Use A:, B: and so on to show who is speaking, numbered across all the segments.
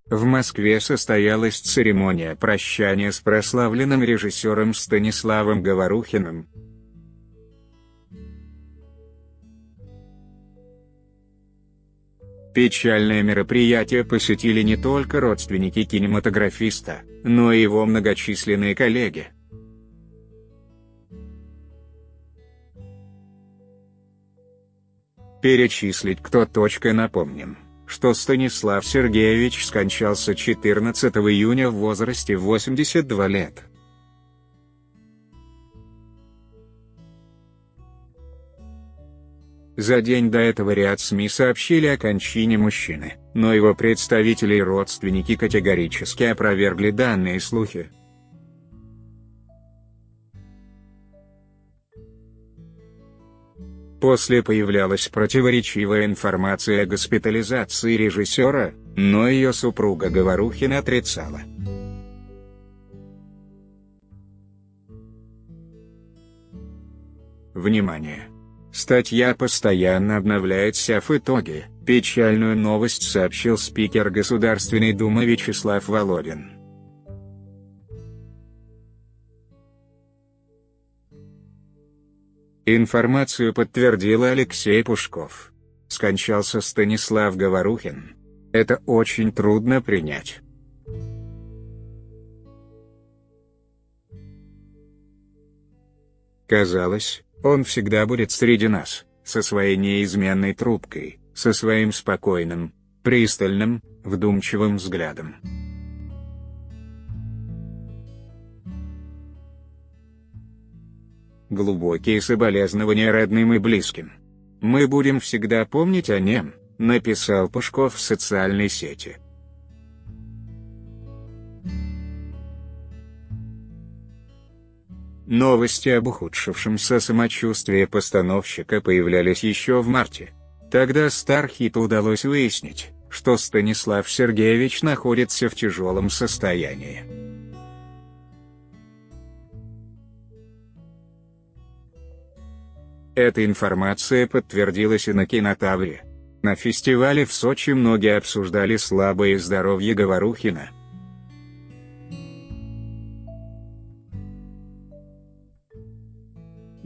A: В Москве состоялась церемония прощания с прославленным режиссером Станиславом Говорухиным. Печальное мероприятие посетили не только родственники кинематографиста, но и его многочисленные коллеги. Перечислить напомним, что Станислав Сергеевич скончался 14 июня в возрасте 82 лет. За день до этого ряд СМИ сообщили о кончине мужчины, но его представители и родственники категорически опровергли данные слухи. После появлялась противоречивая информация о госпитализации режиссера, но ее супруга Говорухина отрицала. Внимание! Статья постоянно обновляется. В итоге, печальную новость сообщил спикер Государственной Думы Вячеслав Володин. Информацию подтвердил Алексей Пушков. Скончался Станислав Говорухин. Это очень трудно принять. Казалось, он всегда будет среди нас, со своей неизменной трубкой, со своим спокойным, пристальным, вдумчивым взглядом. Глубокие соболезнования родным и близким. Мы будем всегда помнить о нем, написал Пушков в социальной сети. Новости об ухудшившемся самочувствии постановщика появлялись еще в марте. Тогда Стархиту удалось выяснить, что Станислав Сергеевич находится в тяжелом состоянии. Эта информация подтвердилась и на Кинотавре. На фестивале в Сочи многие обсуждали слабое здоровье Говорухина.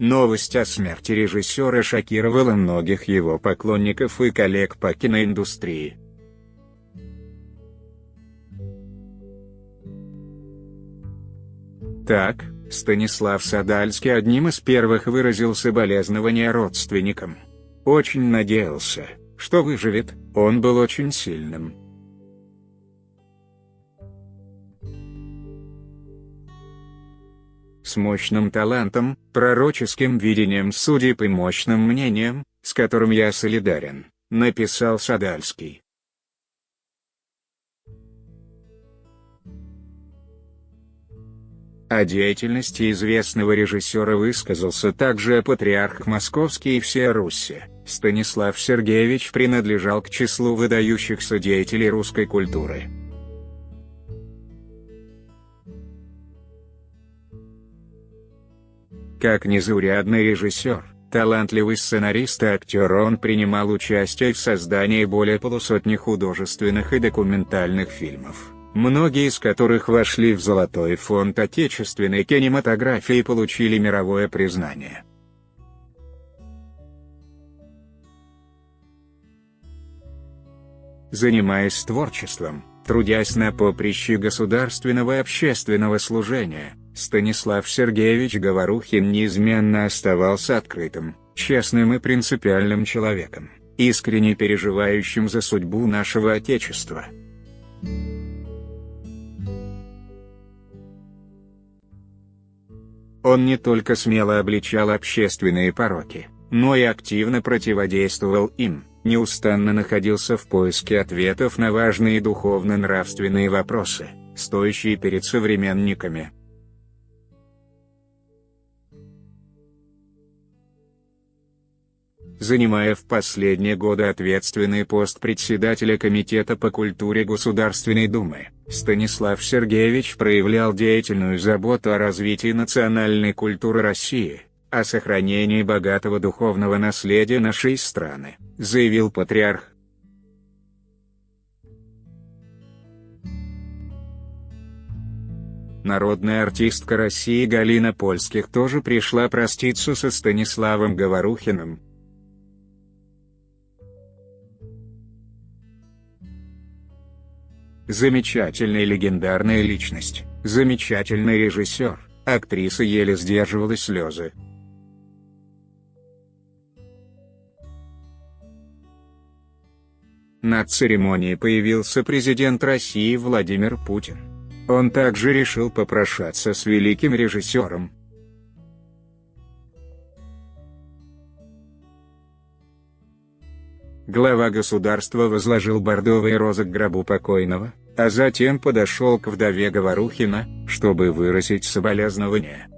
A: Новость о смерти режиссера шокировала многих его поклонников и коллег по киноиндустрии. Так, Станислав Садальский одним из первых выразил соболезнования родственникам. Очень надеялся, что выживет, он был очень сильным. С мощным талантом, пророческим видением судеб и мощным мнением, с которым я солидарен, написал Садальский. О деятельности известного режиссера высказался также патриарх Московский и всея Руси. Станислав Сергеевич принадлежал к числу выдающихся деятелей русской культуры. Как незаурядный режиссер, талантливый сценарист и актер, он принимал участие в создании более полусотни художественных и документальных фильмов, многие из которых вошли в золотой фонд отечественной кинематографии и получили мировое признание. Занимаясь творчеством, трудясь на поприще государственного и общественного служения, Станислав Сергеевич Говорухин неизменно оставался открытым, честным и принципиальным человеком, искренне переживающим за судьбу нашего Отечества. Он не только смело обличал общественные пороки, но и активно противодействовал им, неустанно находился в поиске ответов на важные духовно-нравственные вопросы, стоящие перед современниками. Занимая в последние годы ответственный пост председателя Комитета по культуре Государственной Думы, Станислав Сергеевич проявлял деятельную заботу о развитии национальной культуры России, о сохранении богатого духовного наследия нашей страны, заявил патриарх. Народная артистка России Галина Польских тоже пришла проститься со Станиславом Говорухиным. Замечательная легендарная личность, замечательный режиссер, актриса еле сдерживала слезы. На церемонии появился президент России Владимир Путин. Он также решил попрощаться с великим режиссером. Глава государства возложил бордовые розы к гробу покойного, а затем подошел к вдове Говорухина, чтобы выразить соболезнования.